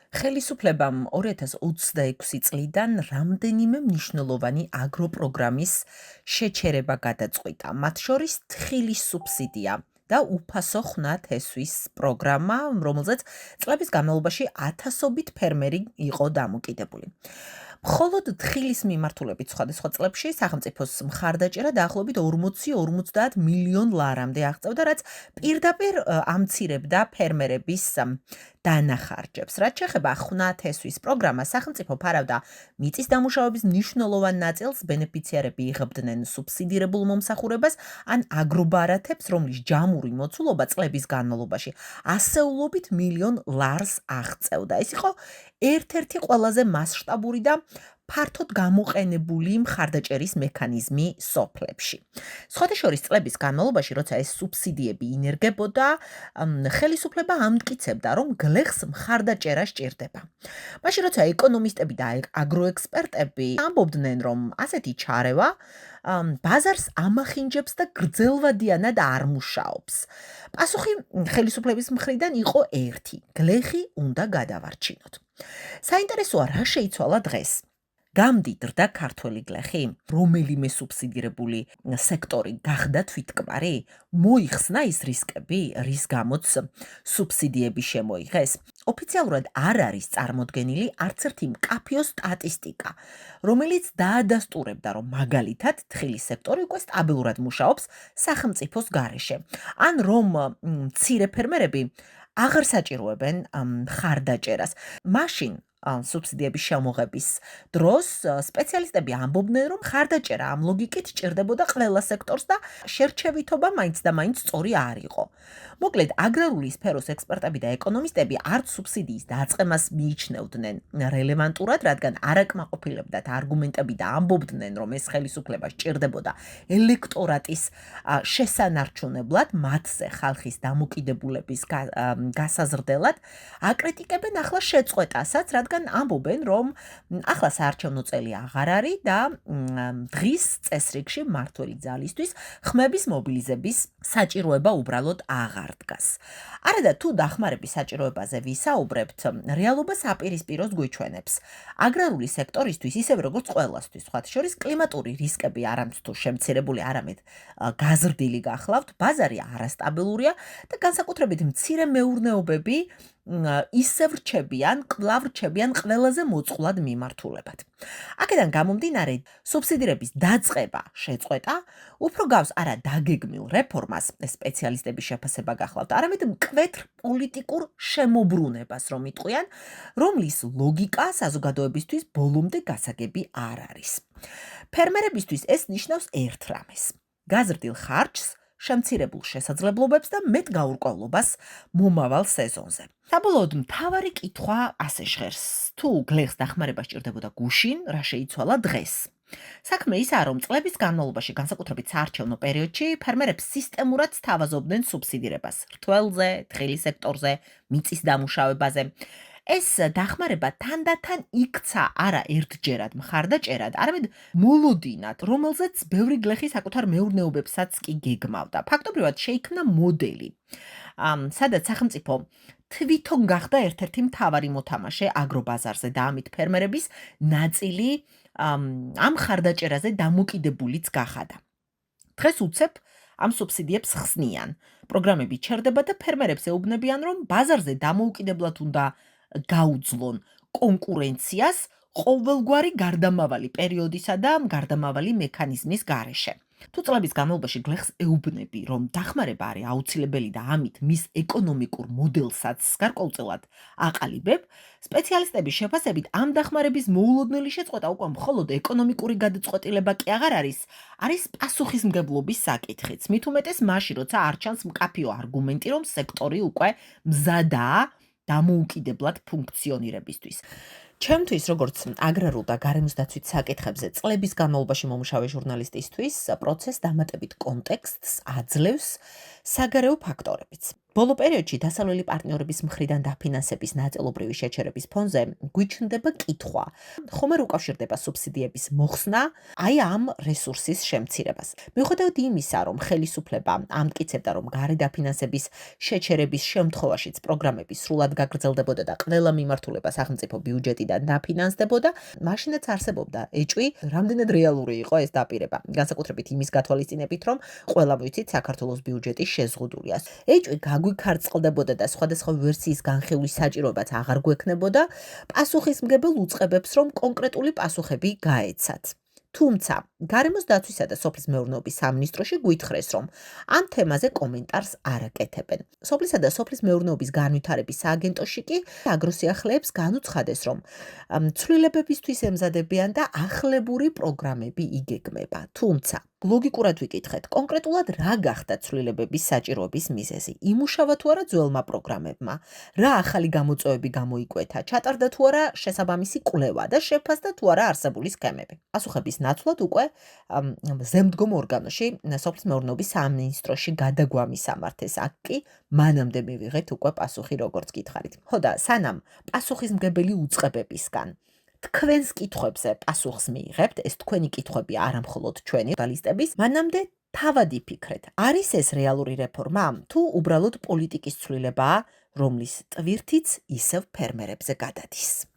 ხელისუფლებამ 2026 წლიდან რამდენიმე მნიშვნელოვანი აგროპროგრამის შეჩერება გადაწყვიტა, მათ შორის თხილის სუბსიდია და უფასო ხნა თესვის პროგრამა, რომელზეც წლების განმავლობაში ათასობით ფერმერი იყო დამოკიდებული. მხოლოდ თხილის მიმართულებით სხვადასხვა წლებში სახელმწიფოს მხარდაჭერა დაახლოებით 40-50 მილიონ ლარამდე აღწევდა, რაც პირდაპირ ამცირებდა ფერმერების დანახარჯებს. რაც შეეხება ხვნათესვის პროგრამას, სახელმწიფო ფარავდა მიწის დამუშავების მნიშვნელოვან ნაწილს, ბენეფიციარები იღებდნენ სუბსიდირებულ მომსახურებას ან აგრობარათებს, რომლის ჯამური მოცულობა წლების განმავლობაში ასეულობით მილიონ ლარს აღწევდა. ეს იყო ერთ-ერთი ყველაზე მასშტაბური და ფართოდ გამოყენებული მხარდაჭერის მექანიზმი სოფლებში. სხვათა შორის წლების განმავლობაში, როცა ეს სუბსიდიები ინერგებოდა, ხელისუფლება ამტკიცებდა, რომ გლეხს მხარდაჭერა სჭირდება. მაშინ, როცა ეკონომისტები და აგროექსპერტები ამბობდნენ, რომ ასეთი ჩარევა ბაზარს ამახინჯებს და გრძელვადიანად არ მუშაობს, პასუხი ხელისუფლების მხრიდან იყო ერთი: გლეხი უნდა გადავარჩინოთ. საინტერესოა, რა შეიცვალა დღეს. გამდიდრდა ქართველი გლეხი, რომელიმე სუბსიდირებული სექტორი გახდა თვითკმარი, მოიხსნა ის რისკები, რის გამოც სუბსიდიები შემოიღეს. ოფიციალურად არ არის წარმოდგენილი არც ერთი მკაფიო სტატისტიკა, რომელიც დაადასტურებდა, რომ მაგალითად თხილის სექტორი უკვე სტაბილურად მუშაობს სახელმწიფოს გარეშე, ან რომ მცირე ფერმერები აღარ საჭიროებენ მხარდაჭერას. მაშინ სუბსიდიების შემოღების დროს სპეციალისტები ამბობდნენ, რომ მხარდაჭერა ამ ლოგიკით ჭირდებოდა ყველა სექტორს და შერჩევითობა მაინც და მაინც სწორი არ იყო. მოკლედ, აგრარული სფეროს ექსპერტები და ეკონომისტები არც სუბსიდიის დაწყებას მიიჩნევდნენ რელევანტურად, რადგან არ აკმაყოფილებდათ არგუმენტები და ამბობდნენ, რომ ეს ხელისუფლება სჭირდებოდა ელექტორატის შესანარჩუნებლად, მათზე ხალხის დამოკიდებულების გასაზრდელად. აკრიტიკებენ ახლა შეწყვეტასაც, რადგან ამბობენ, რომ ახლა საარჩევნო წელი აღარ არის და დღის წესრიგში მმართველი ძალისთვის ხმების მობილიზების საჭიროება უბრალოდ აღარ დგას. არადა თუ დახმარების საჭიროებაზე ვისაუბრებთ, რეალობა საპირისპიროს გვიჩვენებს. აგრარული სექტორისთვის, ისევე როგორც ყველასთვის, სხვათა შორის კლიმატური რისკები არამც თუ შემცირებული, არამედ გაზრდილი გახლავთ, ბაზარი არასტაბილურია და განსაკუთრებით მცირე მეურნეობები ისევ კვლავ რჩებიან ყველაზე მოწყვლად მიმართულებად. აქედან გამომდინარე, სუბსიდირების დაწყება შეწყვეტა, უფრო გავს არა დაგეგმილ რეფორმას, სპეციალისტების შეფასება გახლავთ, არამედ მკვეთრ პოლიტიკურ შემოbrunებას, რომ იტყვიან, რომლის ლოგიკა საზოგადოებისთვის ბოლომდე გასაგები არ არის. ფერმერებისთვის ეს ნიშნავს ერთ რამეს: გაზრდილ ხარჯს, შემცირებულ შესაძლებლობებს და მეტ გაურკვევლობას მომავალ სეზონზე. საბოლოოდ მთავარი კითხვა ასე ჟღერს: თუ გლეხს დახმარება სჭირდებოდა გუშინ, რა შეიცვალა დღეს? საქმე ისაა, რომ წლების განმავლობაში, განსაკუთრებით საარჩევნო პერიოდში, ფერმერებს სისტემურად სთავაზობდნენ სუბსიდირებას რთველზე, თხილის სექტორზე, მიწის დამუშავებაზე. ეს დახმარება თანდათან იქცა არა ერთჯერად მხარდაჭერად, არამედ მოლოდინად, რომელზეც ბევრი გლეხი საკუთარ მეურნეობებსაც კი გეგმავდა. ფაქტობრივად შეიქმნა მოდელი, სადაც სახელმწიფო თვითონ გახდა ერთ-ერთი მთავარი მოთამაშე აგრობაზარზე და ამით ფერმერების ნაწილი ამ მხარდაჭერაზე დამოკიდებულიც გახადა. დღეს უცებ ამ სუბსიდიებს ხსნიან. პროგრამები ჩერდება და ფერმერებს ეუბნებიან, რომ ბაზარზე დამოუკიდებლად უნდა გაუძლონ კონკურენციას ყოველგვარი გარდამავალი პერიოდისა და გარდამავალი მექანიზმის გარეშე. თუ წლების განმავლობაში გლეხს ეუბნები, რომ დახმარება არის აუცილებელი და ამით მის ეკონომიკურ მოდელსაც გარკვეულწილად აყალიბებ, სპეციალისტების შეფასებით ამ დახმარების მოულოდნელი შეწყვეტა უკვე მხოლოდ ეკონომიკური გადაწყვეტილება კი აღარ არის პასუხისმგებლობის საკითხიც. მით უმეტეს მაშინ, როცა არ ჩანს მკაფიო არგუმენტი, რომ სექტორი უკვე მზადაა დამოუკიდებლად ფუნქციონირებისთვის. ჩემთვის, როგორც აგრარულ და გარემოსდაცვით საკითხებზე წლების განმავლობაში მომუშავე ჟურნალისტისთვის, პროცესს დამატებით კონტექსტს აძლევს საგარეო ფაქტორებიც. ბოლო პერიოდში დასავლელი პარტნიორების მხრიდან დაფინანსების ნაწილობრივი შეჩერების ფონზე გვიჩნდება კითხვა, ხომ არ უკავშირდება სუბსიდიების მოხსნა აი ამ რესურსის შემცირებას. მიუხედავად იმისა, რომ ხელისუფლება ამტკიცებდა, რომ გარე დაფინანსების შეჩერების შემთხვევაშიც პროგრამები სრულად გაგრძელდებოდა და ყველა მიმართულება სახელმწიფო ბიუჯეტიდან დაფინანსდებოდა, მაშინაც არსებობდა ეჭვი, რამდენად რეალური იყო ეს დაპირება, განსაკუთრებით იმის გათვალისწინებით, რომ ყველა ვიცით, საქართველოს ბიუჯეტი შეზღუდულია. ეჭვი გაგვიქარწყლდებოდა და სხვადასხვა ვერსიის განხილვის საჭიროებაც აღარ გვექნებოდა, პასუხისმგებელ უწყებებს, რომ კონკრეტული პასუხები გაეცათ. თუმცა, გარემოს დაცვისა და სოფლის მეურნეობის სამინისტროში გვითხრეს, რომ ამ თემაზე კომენტარს არ აკეთებენ. სოფლისა და სოფლის მეურნეობის განვითარების სააგენტოში კი აგროსიახლეებს განუცხადეს, რომ ცვლილებებისთვის ემზადებიან და ახლებური პროგრამები იგეგმება. თუმცა, ლოგიკურად ვიკითხეთ, კონკრეტულად რა გახდა ცვლილებების საჭიროების მიზეზი? იმუშავა თუ არა ძველმა პროგრამებმა? რა ახალი გამოწვევები გამოიკვეთა? ჩატარდა თუ არა შესაბამისი კვლევა და შეფასდა თუ არა არსებული სქემები? პასუხების ნაცვლად უკვე ზემდგომ ორგანოში, სოფლის მეურნეობის სამინისტროში გადაგვამისამართეს. აქ კი მანამდე მივიღეთ უკვე პასუხი, როგორც გითხარით. ხო და სანამ პასუხისმგებელი უწყებებისგან თქვენს კითხვებზე პასუხს მიიღებთ, ეს თქვენი კითხვები არა მხოლოდ ჩვენი ჟურნალისტების, მანამდე თავად იფიქრეთ, არის ეს რეალური რეფორმა, თუ უბრალოდ პოლიტიკის ცვლილებაა, რომლის ტვირთიც ისევ ფერმერებზე გადადის.